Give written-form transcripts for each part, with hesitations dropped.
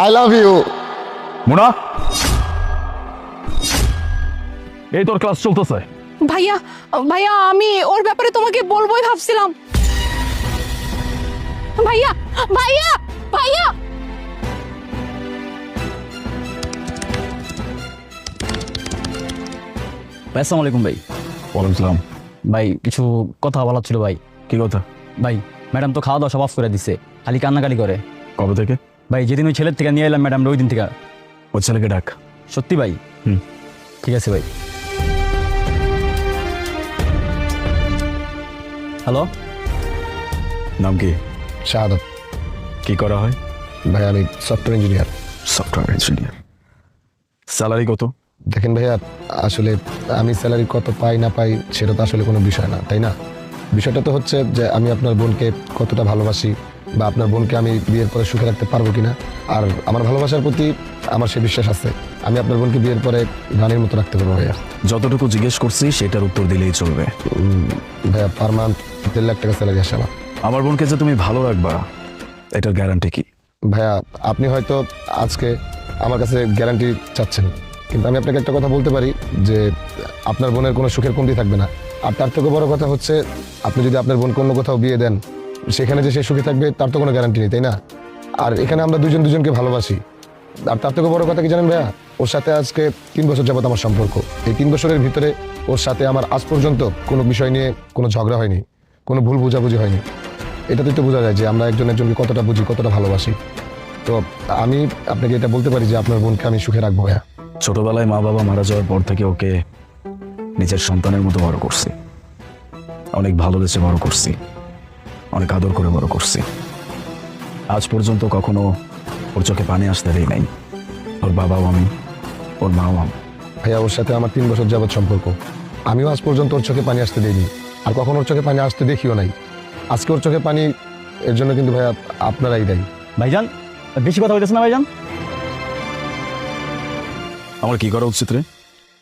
I love you. মুনা, এই তোর class চলতেছে। ভাইয়া ভাইয়া আমি ওর ব্যাপারে তোমাকে বলবোই ভাবছিলাম। ভাইয়া ভাইয়া ভাইয়া আসসালামু আলাইকুম ভাই। ওয়ালাইকুম সালাম। ভাই কিছু কথা বলার ছিল ভাই। কি কথা? ভাই ম্যাডাম তো খাওয়া দাওয়া সব অফ করে দিছে, খালি কান্নাকাটি করে। কবে থেকে? ভাই যেদিন ওই ছেলের থেকে নিয়ে এলাম ম্যাডাম ওই দিন থেকে। ওই ছেলেকে ডাক। সত্যি ভাই? ঠিক আছে ভাই। হ্যালো, নাম কি? শাহাদত। কি করা হয়? ভাই আমি software engineer. Software engineer. Salary কত? দেখেন ভাইয়া, আসলে আমি স্যালারি কত পাই না পাই সেটা তো আসলে কোনো বিষয় না, তাই না? বিষয়টা তো হচ্ছে যে আমি আপনার বোনকে কতটা ভালোবাসি, বা আপনার বোনকে আমি বিয়ের পরে সুখে রাখতে পারবো কিনা। আর আমার ভালোবাসার প্রতি আমার সে বিশ্বাস আছে, আমি আপনার বোনকে বিয়ের পরে রানীর মতো রাখতে পারবো ভাইয়া। যতটুকু জিজ্ঞেস করছি সেটার উত্তর দিলেই চলবে। ভাইয়া পার মান্থ 1.5 লাখ টাকা স্যালারি আসে আমার। আমার বোনকে যে তুমি ভালো রাখবা এটার গ্যারান্টি কি? ভাইয়া আপনি হয়তো আজকে আমার কাছে গ্যারান্টি চাচ্ছেন, কিন্তু আমি আপনাকে একটা কথা বলতে পারি যে আপনার বোনের কোনো সুখের কমতি থাকবে না। আর তার থেকে বড় কথা হচ্ছে, আপনি যদি আপনার বোনকে অন্য কোথাও বিয়ে দেন, সেখানে যে সে সুখে থাকবে তার তো কোনো গ্যারান্টি নেই, তাই না? আর এখানে আমরা দুজন দুজনকে ভালোবাসি। আর তার থেকে বড় কথা কি জানেন ভাইয়া, ওর সাথে আজকে 3 বছর যাবত আমার সম্পর্ক। এই 3 বছরের ভিতরে ওর সাথে আমার আজ পর্যন্ত কোনো বিষয় নিয়ে কোনো ঝগড়া হয়নি, কোনো ভুল বোঝাবুঝি হয়নি। এটাতে তো বোঝা যায় যে আমরা একজন একজনকে কতটা বুঝি, কতটা ভালোবাসি। তো আমি আপনাকে এটা বলতে পারি যে আপনার বোনকে আমি সুখে রাখবো ভাইয়া। ছোটবেলায় মা বাবা মারা যাওয়ার পর থেকে ওকে নিজের সন্তানের মতো বড় করছি, অনেক ভালোবেসে বড় করছি, অনেক আদর করে বড় করছি। আজ পর্যন্ত কখনো ওর চোখে পানি আসতে দেই নাই। ওর বাবাও আমি, ওর মাও আমি। ভাইয়া ওর সাথে আমার 3 বছর যাবত সম্পর্ক, আমিও আজ পর্যন্ত ওর চোখে পানি আসতে দিইনি, আর কখনো ওর চোখে পানি আসতে দেখিও নাই। আজকে ওর চোখে পানি এর জন্য কিন্তু ভাইয়া আপনারাই দেয়। ভাইজান বেশি কথা হইতেছে না ভাইজান? আমার কি করা উচিত রে?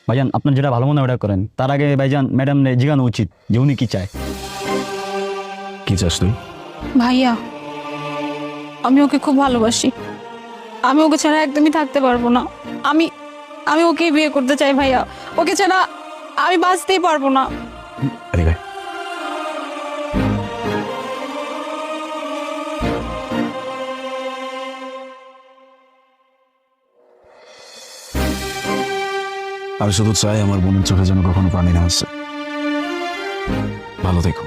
ভাইজান আপনার যেটা ভালো মনে হয় ওটা করেন। তার আগে ভাইজান ম্যাডাম জিজ্ঞানো উচিত যে উনি কি চায়। কি চাস তুই? ভাইয়া আমি ওকে খুব ভালোবাসি, আমি ওকে ছাড়া একদমই থাকতে পারবো না। আমি আমি ওকেই বিয়ে করতে চাই ভাইয়া, ওকে ছাড়া আমি বাঁচতেই পারবো না। আরে ভাই, আমি শুধু চাই আমার বোনের চোখে যেন কখনো পানি না আসে। ভালো থেকো।